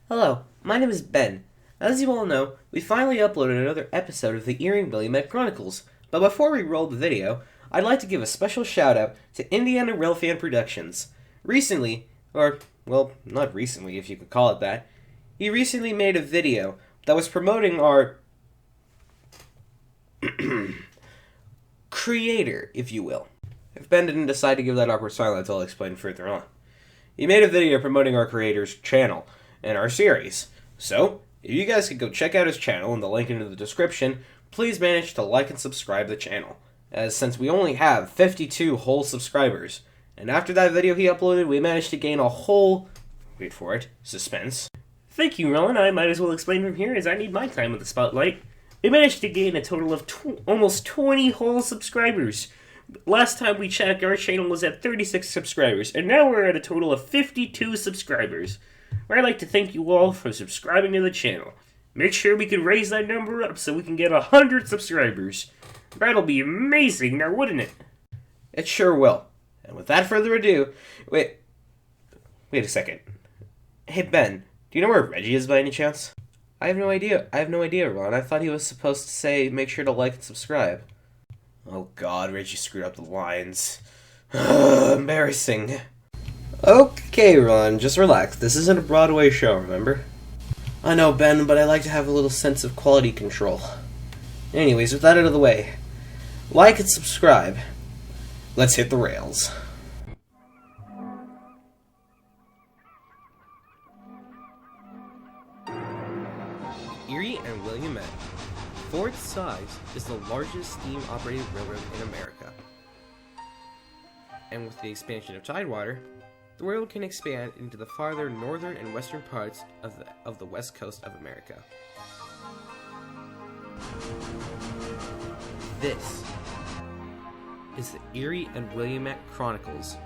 Hello, my name is Ben. As you all know, we finally uploaded another episode of the Erie and Williamette Chronicles, but before we roll the video, I'd like to give a special shout out to Indiana Railfan Productions. Recently, or, well, not recently if you could call it that, he recently made a video that was promoting our creator, if you will. If Ben didn't decide to give that awkward silence, I'll explain further on. He made a video promoting our creator's channel and our series. So, if you guys could go check out his channel in the link in the description, please manage to like and subscribe the channel, as since we only have 52 whole subscribers, and after that video he uploaded, we managed to gain a whole, wait for it, suspense. Thank you, Rowan. I might as well explain from here, as I need my time with the spotlight. We managed to gain a total of almost 20 whole subscribers. Last time we checked, our channel was at 36 subscribers, and now we're at a total of 52 subscribers. I'd like to thank you all for subscribing to the channel. Make sure we can raise that number up so we can get 100 subscribers. That'll be amazing, now wouldn't it? It sure will. And without further ado, wait a second. Hey Ben, do you know where Reggie is by any chance? I have no idea, Ron. I thought he was supposed to say make sure to like and subscribe. Oh god, Reggie screwed up the lines. Embarrassing. Okay, Ron, just relax. This isn't a Broadway show, remember? I know, Ben, but I like to have a little sense of quality control. Anyways, with that out of the way, like and subscribe. Let's hit the rails. Erie and Williamette. For its size, is the largest steam-operated railroad in America. And with the expansion of Tidewater, the railroad can expand into the farther northern and western parts of the west coast of America. This is the Erie and Williamette Chronicles.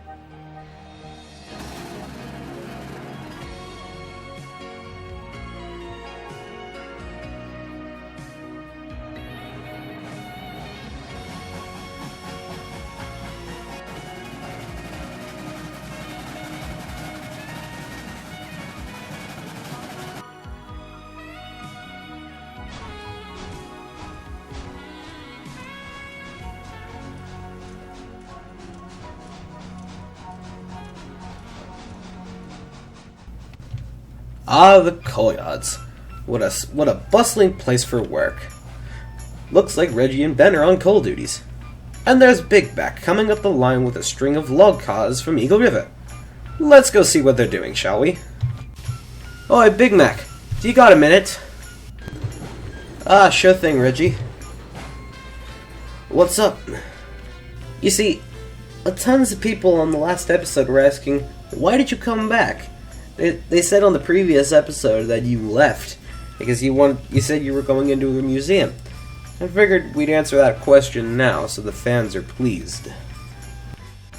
Ah, the coal yards. What a bustling place for work. Looks like Reggie and Ben are on coal duties. And there's bigmac coming up the line with a string of log cars from Eagle River. Let's go see what they're doing, shall we? Oi, bigmac, do you got a minute? Ah, sure thing, Reggie. What's up? You see, tons of people on the last episode were asking, why did you come back? They said on the previous episode that you left because you said you were going into a museum. I figured we'd answer that question now so the fans are pleased.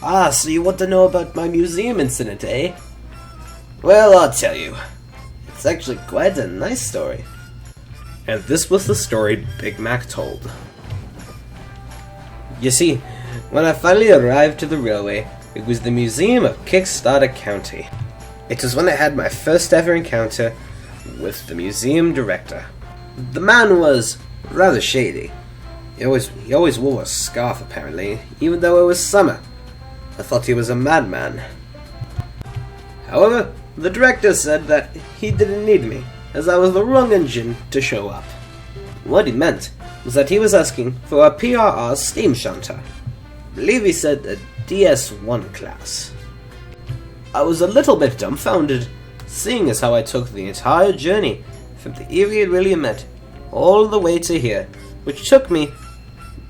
Ah, so you want to know about my museum incident, eh? Well, I'll tell you. It's actually quite a nice story. And this was the story bigmac told. You see, when I finally arrived to the railway, it was the Museum of Kickstarter County. It was when I had my first ever encounter with the museum director. The man was rather shady. He always wore a scarf, apparently, even though it was summer. I thought he was a madman. However, the director said that he didn't need me, as I was the wrong engine to show up. What he meant was that he was asking for a PRR steam shunter. I believe he said a DS1 class. I was a little bit dumbfounded, seeing as how I took the entire journey from the Erie and Williamette all the way to here, which took me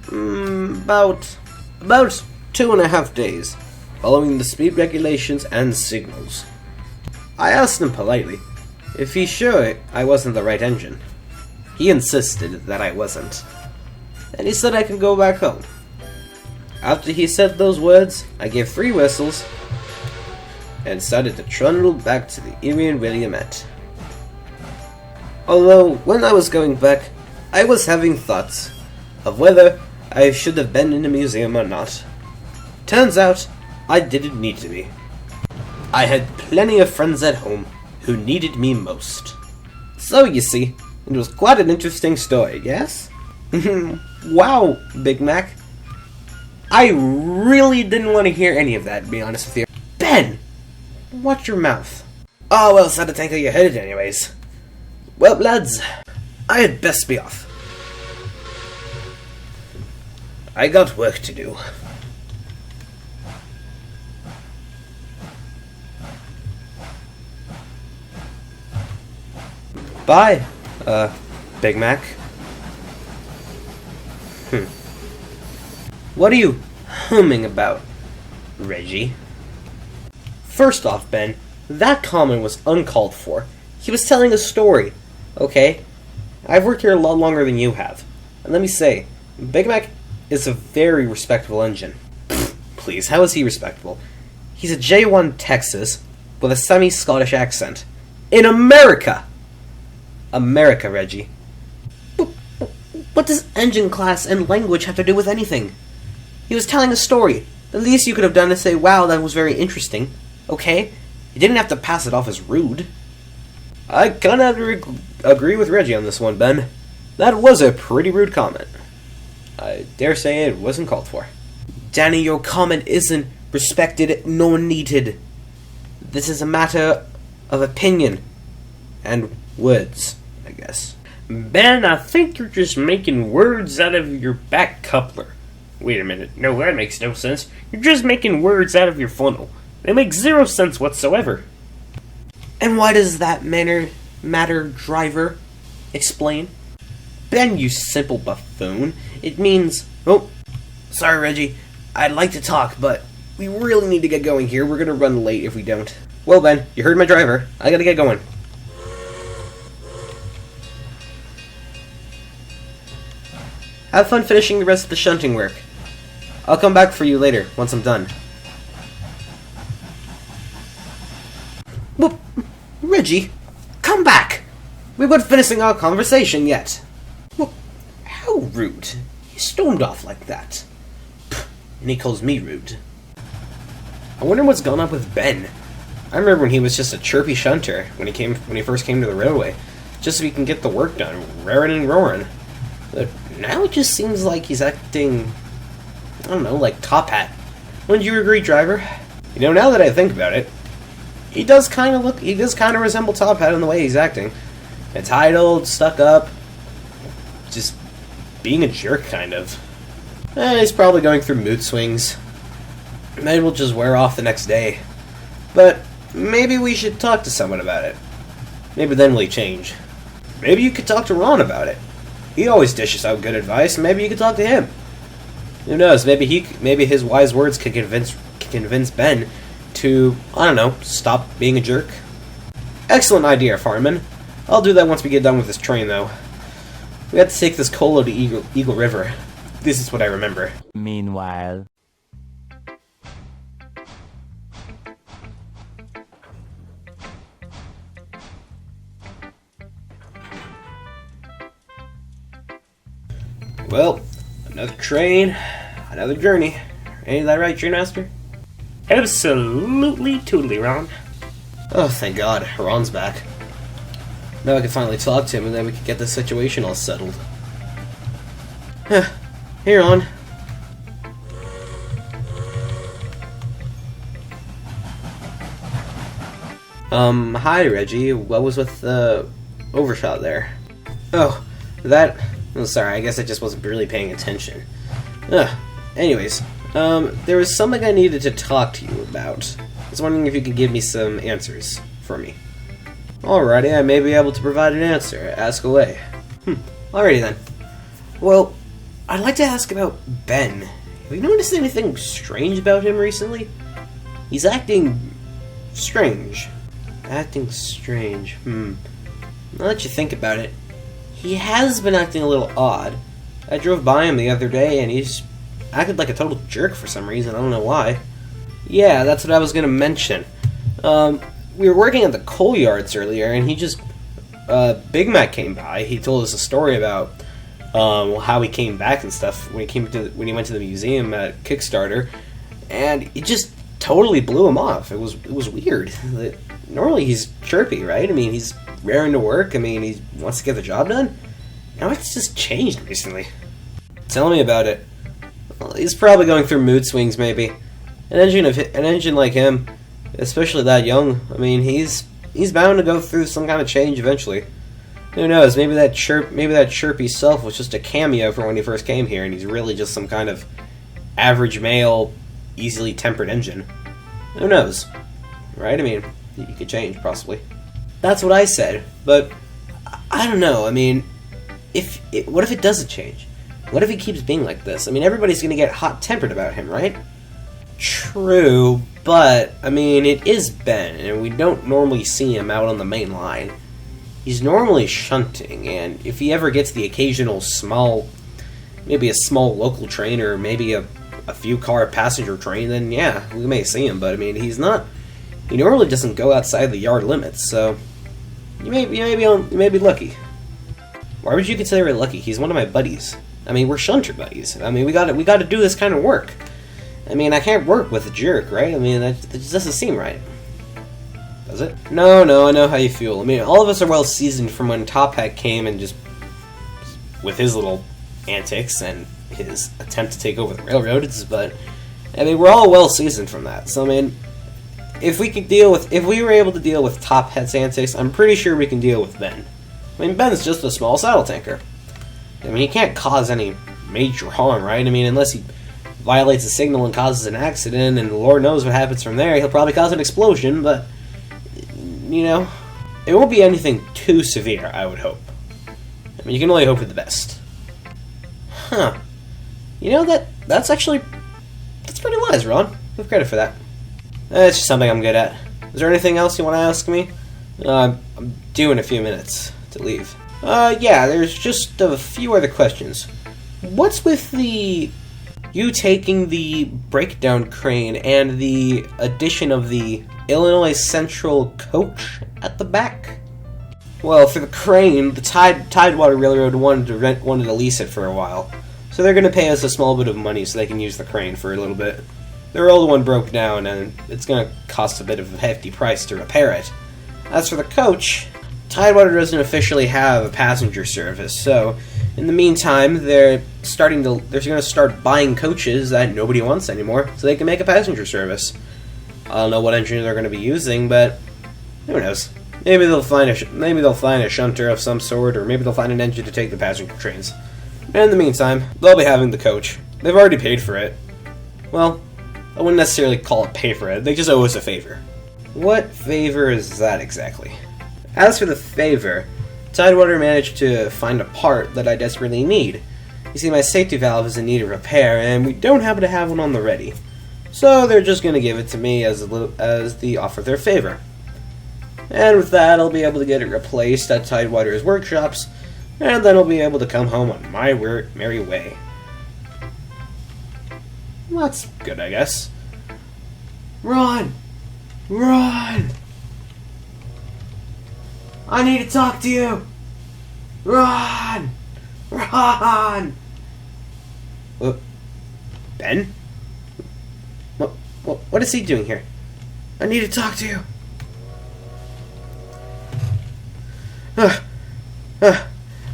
about 2.5 days, following the speed regulations and signals. I asked him politely if he's sure I wasn't the right engine. He insisted that I wasn't, and he said I can go back home. After he said those words, I gave 3 whistles and started to trundle back to the Erie and Williamette. Although, when I was going back, I was having thoughts of whether I should have been in a museum or not. Turns out, I didn't need to be. I had plenty of friends at home who needed me most. So, you see, it was quite an interesting story, yes? Wow, Big Mac. I really didn't want to hear any of that, to be honest with you. Ben! Watch your mouth. Oh, well, so to think how you hit it anyways. Well, lads, I had best be off. I got work to do. Bye, Big Mac. What are you humming about, Reggie? First off, Ben, that comment was uncalled for. He was telling a story, okay? I've worked here a lot longer than you have. And let me say, Big Mac is a very respectable engine. Please, how is he respectable? He's a J1 Texas with a semi-Scottish accent. In America! America, Reggie. What does engine class and language have to do with anything? He was telling a story. The least you could have done is say, wow, that was very interesting. Okay? You didn't have to pass it off as rude. I kinda have to agree with Reggie on this one, Ben. That was a pretty rude comment. I dare say it wasn't called for. Danny, your comment isn't respected nor needed. This is a matter of opinion. And words, I guess. Ben, I think you're just making words out of your back coupler. Wait a minute. No, that makes no sense. You're just making words out of your funnel. They make zero sense whatsoever. And why does that matter, driver? Explain. Ben, you simple buffoon. It means... Oh, sorry, Reggie. I'd like to talk, but we really need to get going here. We're gonna run late if we don't. Well, Ben, you heard my driver. I gotta get going. Have fun finishing the rest of the shunting work. I'll come back for you later, once I'm done. Well, Reggie, come back! We weren't finishing our conversation yet. Well, how rude. He stormed off like that. And he calls me rude. I wonder what's gone up with Ben. I remember when he was just a chirpy shunter, when he first came to the railway, just so he can get the work done, raring and roaring. But now it just seems like he's acting, I don't know, like Top Hat. Wouldn't you agree, driver? You know, now that I think about it, he does kind of resemble Top Hat in the way he's acting. Entitled, stuck up, just being a jerk, kind of. He's probably going through mood swings. Maybe we'll just wear off the next day. But maybe we should talk to someone about it. Maybe then we'll change. Maybe you could talk to Ron about it. He always dishes out good advice. Maybe you could talk to him. Who knows? Maybe his wise words could convince Ben to, I don't know, stop being a jerk. Excellent idea, Farman. I'll do that once we get done with this train, though. We have to take this cola to Eagle River. This is what I remember. Meanwhile. Well, another train, another journey. Ain't that right, Trainmaster? Absolutely totally, Ron. Oh, thank God, Ron's back. Now I can finally talk to him, and then we can get the situation all settled. Hey, Ron. Hi, Reggie. What was with the overshot there? Oh, that... Oh, sorry, I guess I just wasn't really paying attention. Anyways, there was something I needed to talk to you about. I was wondering if you could give me some answers for me. Alrighty, I may be able to provide an answer. Ask away. Alrighty then. Well, I'd like to ask about Ben. Have you noticed anything strange about him recently? He's acting strange. Acting strange. Now that you think about it, he has been acting a little odd. I drove by him the other day and he's acted like a total jerk for some reason. I don't know why. Yeah, that's what I was gonna mention. We were working at the coal yards earlier and he just... Big Mac came by. He told us a story about how he came back and stuff when he went to the museum at Kickstarter, and it just totally blew him off. It was weird. normally he's chirpy, right? I mean, he's raring to work. I mean, he wants to get the job done. Now it's just changed recently. Tell me about it. Well, he's probably going through mood swings, maybe. An engine like him, especially that young, I mean, he's bound to go through some kind of change eventually. Who knows? Maybe that chirpy self was just a cameo for when he first came here, and he's really just some kind of average male, easily tempered engine. Who knows? Right? I mean, he could change, possibly. That's what I said, but I don't know. I mean, what if it doesn't change? What if he keeps being like this? I mean, everybody's gonna get hot-tempered about him, right? True, but, I mean, it is Ben, and we don't normally see him out on the main line. He's normally shunting, and if he ever gets the occasional maybe a small local train, or maybe a few car passenger train, then yeah, we may see him, but I mean, he normally doesn't go outside the yard limits, so you may be lucky. Why would you consider it lucky? He's one of my buddies. I mean, we're shunter buddies. I mean, we got to do this kind of work. I mean, I can't work with a jerk, right? I mean, that just doesn't seem right. Does it? No, I know how you feel. I mean, all of us are well seasoned from when Top Hat came and just, with his little antics and his attempt to take over the railroads, but, I mean, we're all well seasoned from that. So, I mean, if we were able to deal with Top Hat's antics, I'm pretty sure we can deal with Ben. I mean, Ben's just a small saddle tanker. I mean, he can't cause any major harm, right? I mean, unless he violates a signal and causes an accident, and Lord knows what happens from there. He'll probably cause an explosion, but, you know, it won't be anything too severe, I would hope. I mean, you can only hope for the best. Huh. You know, that's pretty wise, Ron. Give credit for that. It's just something I'm good at. Is there anything else you want to ask me? I'm due in a few minutes to leave. Yeah, there's just a few other questions. What's with you taking the breakdown crane and the addition of the Illinois Central coach at the back? Well, for the crane, the Tidewater Railroad wanted to lease it for a while, so they're going to pay us a small bit of money so they can use the crane for a little bit. Their old one broke down, and it's going to cost a bit of a hefty price to repair it. As for the coach, Tidewater doesn't officially have a passenger service, so in the meantime, they're going to start buying coaches that nobody wants anymore, so they can make a passenger service. I don't know what engine they're going to be using, but who knows? Maybe they'll find a shunter of some sort, or maybe they'll find an engine to take the passenger trains. And in the meantime, they'll be having the coach. They've already paid for it. Well, I wouldn't necessarily call it pay for it. They just owe us a favor. What favor is that exactly? As for the favor, Tidewater managed to find a part that I desperately need. You see, my safety valve is in need of repair, and we don't happen to have one on the ready. So they're just going to give it to me as the offer of their favor. And with that, I'll be able to get it replaced at Tidewater's workshops, and then I'll be able to come home on my merry way. Well, that's good, I guess. Ron! Ron! I need to talk to you! Ron! Ron! Ben? What is he doing here? I need to talk to you.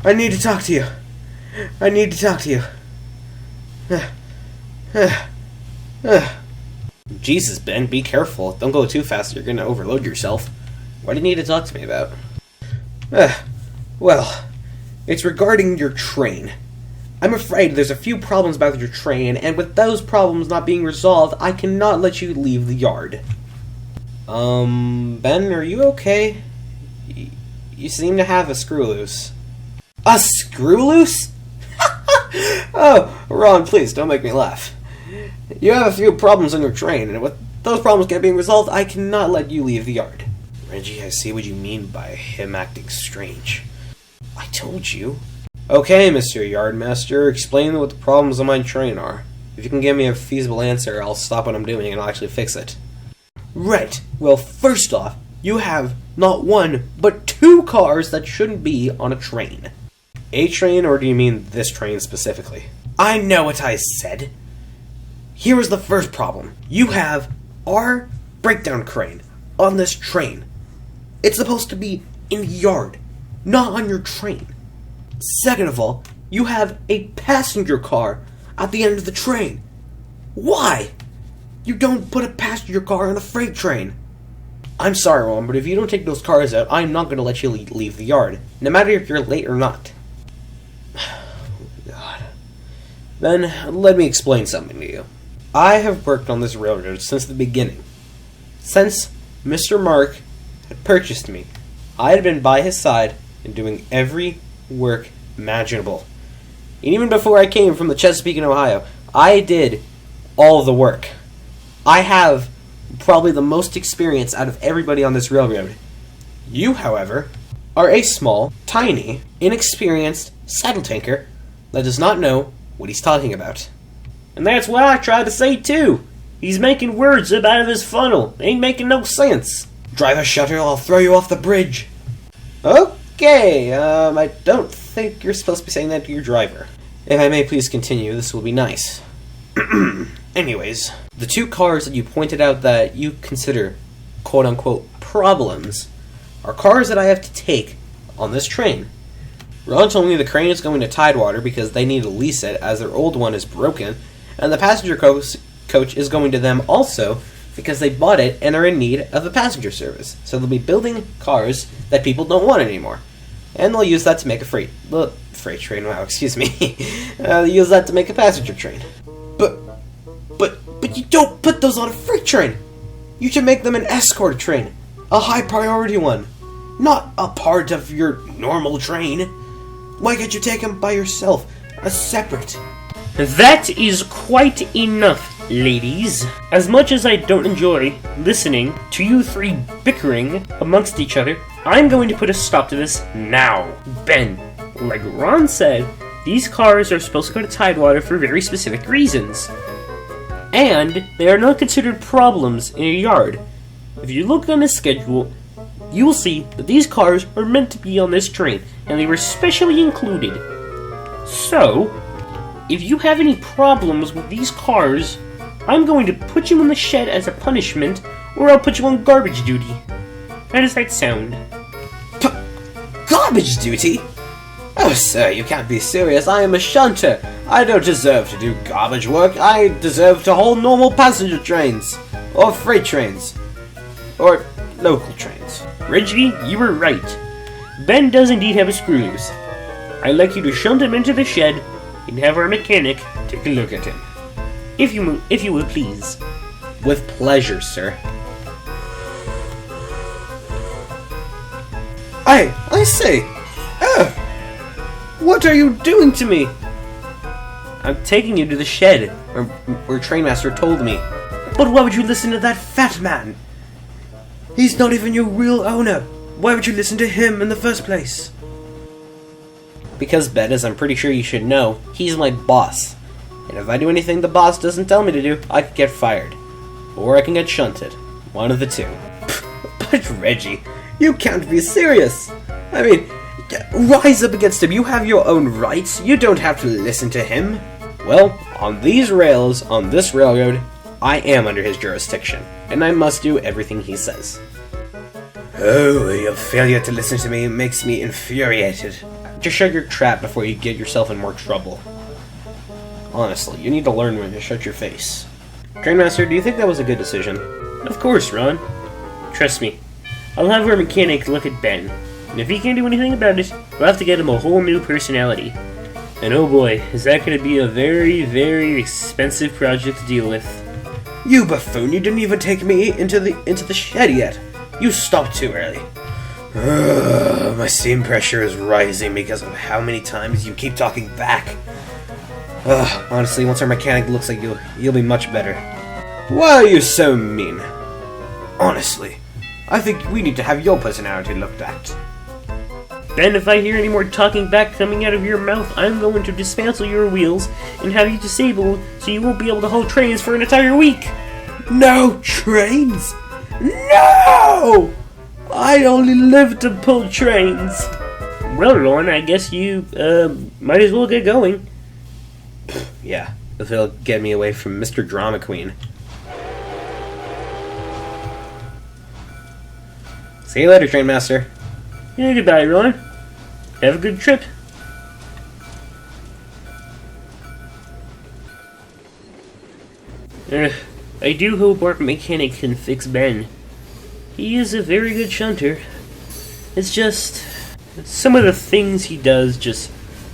I need to talk to you. I need to talk to you. Jesus, Ben, be careful. Don't go too fast, you're gonna overload yourself. What do you need to talk to me about? Well, it's regarding your train. I'm afraid there's a few problems about your train, and with those problems not being resolved, I cannot let you leave the yard. Ben, are you okay? You seem to have a screw loose. A screw loose? Oh, Ron, please, don't make me laugh. You have a few problems on your train, and with those problems not being resolved, I cannot let you leave the yard. Reggie, I see what you mean by him acting strange. I told you. Okay, Mr. Yardmaster, explain what the problems on my train are. If you can give me a feasible answer, I'll stop what I'm doing and I'll actually fix it. Right. Well, first off, you have not one, but two cars that shouldn't be on a train. A train, or do you mean this train specifically? I know what I said. Here is the first problem. You have our breakdown crane on this train. It's supposed to be in the yard, not on your train. Second of all, you have a passenger car at the end of the train. Why? You don't put a passenger car on a freight train. I'm sorry, Ron, but if you don't take those cars out, I'm not going to let you leave the yard, no matter if you're late or not. God. Then, let me explain something to you. I have worked on this railroad since the beginning. Since Mr. Mark had purchased me, I had been by his side and doing every work imaginable. And even before I came from the Chesapeake in Ohio, I did all the work. I have probably the most experience out of everybody on this railroad. You, however, are a small, tiny, inexperienced saddle tanker that does not know what he's talking about. And that's what I tried to say too. He's making words up out of his funnel. They ain't making no sense. Driver shutter, I'll throw you off the bridge. Okay, I don't think you're supposed to be saying that to your driver. If I may please continue, this will be nice. Anyways, the two cars that you pointed out that you consider quote-unquote problems are cars that I have to take on this train. Ron told me the crane is going to Tidewater because they need to lease it as their old one is broken, and the passenger coach is going to them also because they bought it and are in need of a passenger service. So they'll be building cars that people don't want anymore. And they'll use that to make a freight train, wow, excuse me. They'll use that to make a passenger train. But you don't put those on a freight train! You should make them an escort train. A high priority one. Not a part of your normal train. Why can't you take them by yourself? A separate. That is quite enough, ladies. As much as I don't enjoy listening to you three bickering amongst each other, I'm going to put a stop to this now. Ben, like Ron said, these cars are supposed to go to Tidewater for very specific reasons. And they are not considered problems in a yard. If you look on the schedule, you will see that these cars are meant to be on this train, and they were specially included. So, if you have any problems with these cars, I'm going to put you in the shed as a punishment, or I'll put you on garbage duty. How does that sound? Garbage duty? Oh, sir, you can't be serious. I am a shunter. I don't deserve to do garbage work. I deserve to haul normal passenger trains. Or freight trains. Or local trains. Reggie, you were right. Ben does indeed have a screw loose. I'd like you to shunt him into the shed and have our mechanic take a look at him. If you would please. With pleasure, sir. I say! What are you doing to me? I'm taking you to the shed, where Trainmaster told me. But why would you listen to that fat man? He's not even your real owner. Why would you listen to him in the first place? Because, Ben, as I'm pretty sure you should know, he's my boss. And if I do anything the boss doesn't tell me to do, I could get fired. Or I can get shunted. One of the two. But Reggie, you can't be serious. I mean, rise up against him. You have your own rights. You don't have to listen to him. Well, on these rails, on this railroad, I am under his jurisdiction. And I must do everything he says. Oh, your failure to listen to me makes me infuriated. Just shut your trap before you get yourself in more trouble. Honestly, you need to learn when to shut your face. Trainmaster, do you think that was a good decision? Of course, Ron. Trust me. I'll have our mechanic look at Ben. And if he can't do anything about it, we'll have to get him a whole new personality. And oh boy, is that going to be a very, very expensive project to deal with. You buffoon, you didn't even take me into the shed yet. You stopped too early. My steam pressure is rising because of how many times you keep talking back. Honestly, once our mechanic looks like you'll be much better. Why are you so mean? Honestly, I think we need to have your personality looked at. Ben, if I hear any more talking back coming out of your mouth, I'm going to dismantle your wheels and have you disabled so you won't be able to haul trains for an entire week. No trains? No! I only live to pull trains. Well, Ron, I guess you might as well get going. Yeah, if it'll get me away from Mr. Drama Queen. See you later, Train Master. Yeah, goodbye, Ron. Have a good trip. I do hope our mechanic can fix Ben. He is a very good shunter. It's just, some of the things he does just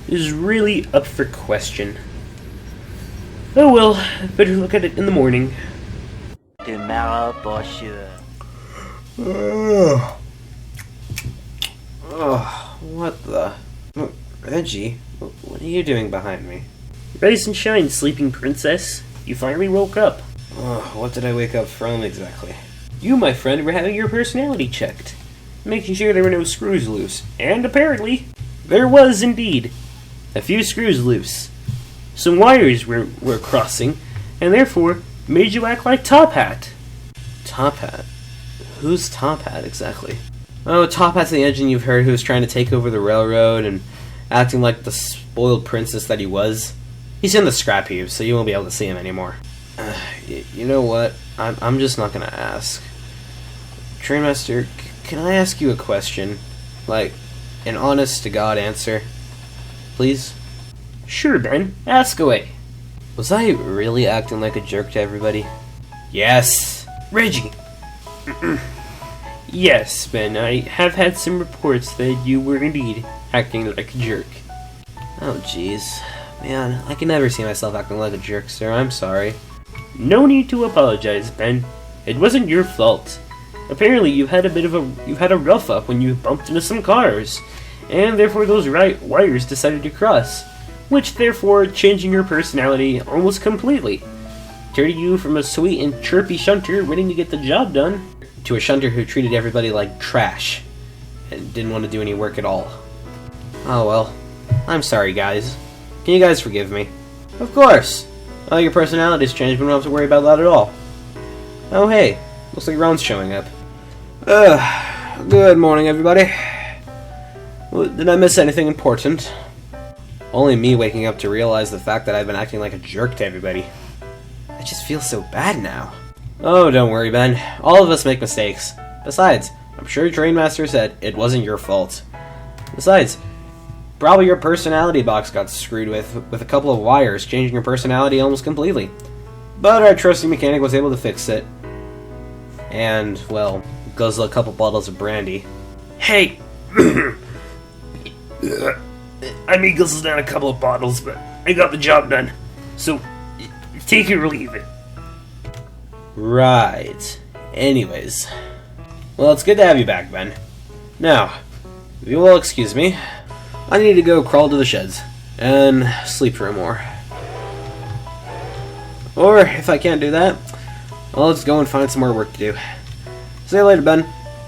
is really up for question. Oh well, better look at it in the morning. Tomorrow for sure. Oh, what the... Oh, Reggie, what are you doing behind me? Rise and shine, sleeping princess. You finally woke up. Oh, what did I wake up from exactly? You, my friend, were having your personality checked, making sure there were no screws loose. And apparently, there was indeed a few screws loose. Some wires were crossing, and therefore made you act like Top Hat. Top Hat? Who's Top Hat exactly? Oh, Top Hat's the engine you've heard who was trying to take over the railroad and acting like the spoiled princess that he was. He's in the scrap heap, so you won't be able to see him anymore. You know what? I'm just not gonna ask. Trainmaster, can I ask you a question? Like, an honest-to-God answer? Please? Sure, Ben. Ask away. Was I really acting like a jerk to everybody? Yes! Reggie! Yes, Ben, I have had some reports that you were indeed acting like a jerk. Oh, jeez. Man, I can never see myself acting like a jerk, sir. I'm sorry. No need to apologize, Ben. It wasn't your fault. Apparently, you've had a rough up when you bumped into some cars, and therefore those wires decided to cross, which therefore changing your personality almost completely, turning you from a sweet and chirpy shunter ready to get the job done to a shunter who treated everybody like trash and didn't want to do any work at all. Oh well. I'm sorry, guys. Can you guys forgive me? Of course! Oh, your personality's changed, but we don't have to worry about that at all. Oh, hey. Looks like Ron's showing up. Good morning, everybody. Did I miss anything important? Only me waking up to realize the fact that I've been acting like a jerk to everybody. I just feel so bad now. Oh, don't worry, Ben. All of us make mistakes. Besides, I'm sure Trainmaster said it wasn't your fault. Besides, probably your personality box got screwed with a couple of wires, changing your personality almost completely. But our trusty mechanic was able to fix it. And, well, guzzle a couple bottles of brandy. Hey! I may guzzle down a couple of bottles, but I got the job done. So, take it or leave it. Right. Anyways. Well, it's good to have you back, Ben. Now, if you will excuse me, I need to go crawl to the sheds and sleep for more. Or, if I can't do that, well, let's go and find some more work to do. See you later, Ben.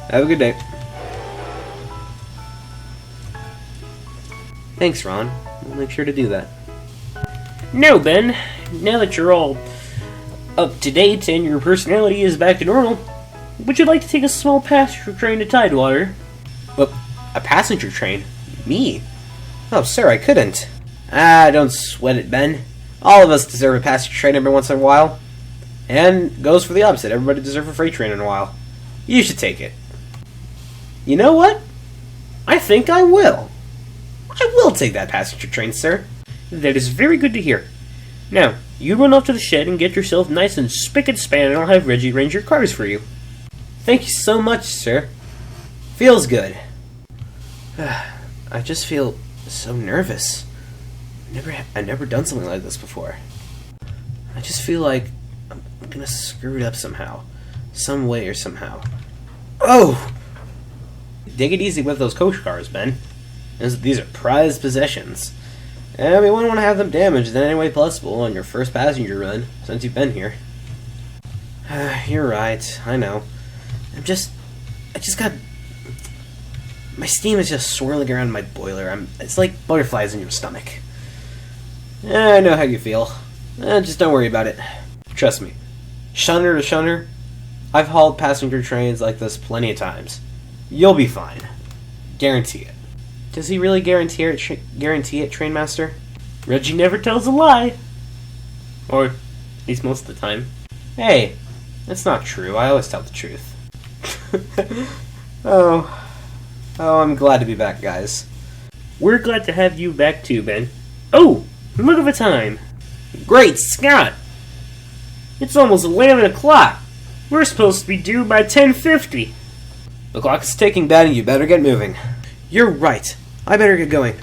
Have a good day. Thanks, Ron. We'll make sure to do that. Now, Ben, now that you're all up to date and your personality is back to normal, would you like to take a small passenger train to Tidewater? What? A passenger train? Me? Oh, sir, I couldn't. Don't sweat it, Ben. All of us deserve a passenger train every once in a while. And goes for the opposite. Everybody deserves a freight train in a while. You should take it. You know what? I think I will. I will take that passenger train, sir. That is very good to hear. Now, you run off to the shed and get yourself nice and spick and span, and I'll have Reggie arrange your cars for you. Thank you so much, sir. Feels good. I just feel so nervous. I've never done something like this before. I just feel like I'm gonna screw it up somehow. Some way or somehow. Oh! Take it easy with those coach cars, Ben. These are prized possessions. And we wouldn't want to have them damaged in any way possible on your first passenger run since you've been here. You're right, I know. I just got... My steam is just swirling around my boiler. It's like butterflies in your stomach. I know how you feel. Just don't worry about it. Trust me. Shunner to shunner, I've hauled passenger trains like this plenty of times. You'll be fine. Guarantee it. Does he really guarantee it, Trainmaster? Reggie never tells a lie. Or, at least most of the time. Hey, that's not true. I always tell the truth. Oh, I'm glad to be back, guys. We're glad to have you back too, Ben. Oh, look at the time. Great Scott! It's almost 11 o'clock. We're supposed to be due by 10:50. The clock is ticking, Ben, and you better get moving. You're right. I better get going.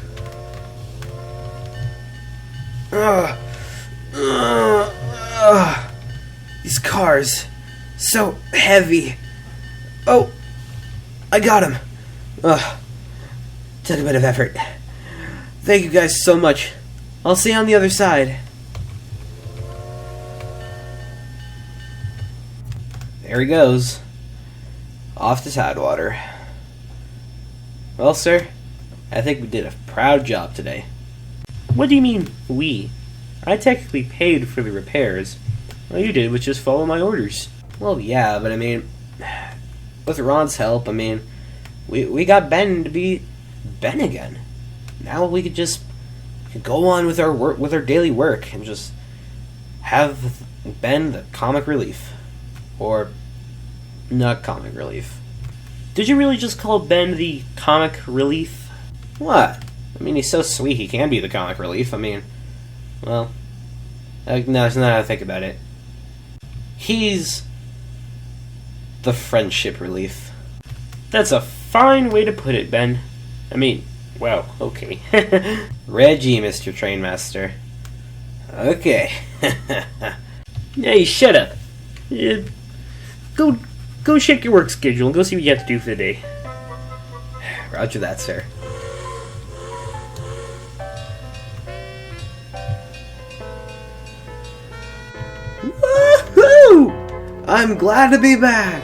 These cars, so heavy. Oh, I got him. Took a bit of effort. Thank you guys so much. I'll see you on the other side. There he goes. Off to Tidewater. Well, sir, I think we did a proud job today. What do you mean, we? I technically paid for the repairs. All you did was just follow my orders. Well, yeah, but I mean, with Ron's help, I mean, we got Ben to be Ben again. Now we could just go on with our work, with our daily work, and just have Ben the comic relief, or not comic relief. Did you really just call Ben the comic relief? What? I mean, he's so sweet, he can be the comic relief. I mean, well, no, it's not how to think about it. He's the friendship relief. That's a fine way to put it, Ben. I mean, well, okay. Reggie, Mr. Trainmaster. Okay. Hey, shut up. Go check your work schedule and go see what you have to do for the day. Roger that, sir. Woohoo! I'm glad to be back.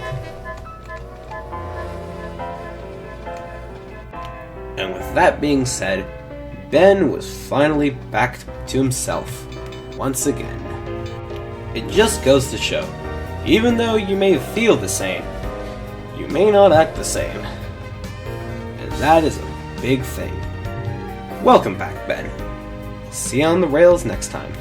And with that being said, Ben was finally back to himself once again. It just goes to show, even though you may feel the same, you may not act the same. And that is a big thing. Welcome back, Ben. See you on the rails next time.